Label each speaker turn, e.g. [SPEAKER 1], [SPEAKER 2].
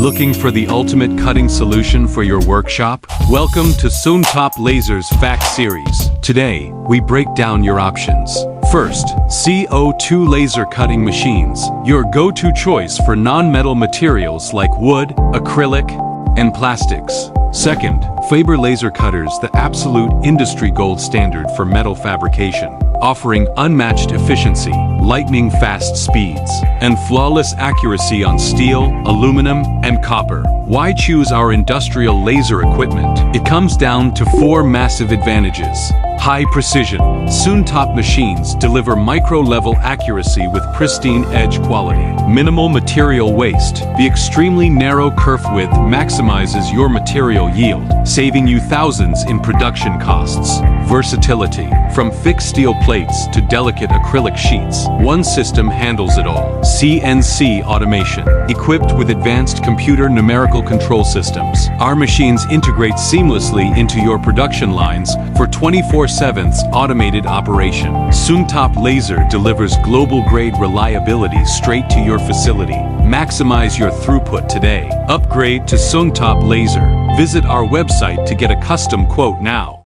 [SPEAKER 1] Looking for the ultimate cutting solution for your workshop? Welcome to SUNTOP Laser's Fact Series. Today, we break down your options. First, CO2 laser cutting machines, your go-to choice for non-metal materials like wood, acrylic, and plastics. Second, fiberlaser cutters, the absolute industry gold standard for metal fabrication, offering unmatched efficiency, lightning-fast speeds, and flawless accuracy on steel, aluminum, and copper. Why choose our industrial laser equipment? It comes down to four massive advantages. High precision. SUNTOP machines deliver micro-level accuracy with pristine edge quality. Minimal material waste. The extremely narrow kerf width maximizes your material yield, saving you thousands in production costs. Versatility. From fixed steel plates to delicate acrylic sheets, one system handles it all. CNC automation. Equipped with advanced computer numerical control systems, our machines integrate seamlessly into your production lines for 24/7 automated operation. SUNTOP Laser delivers global-grade reliability straight to your facility. Maximize your throughput today. Upgrade to SUNTOP Laser. Visit our website to get a custom quote now.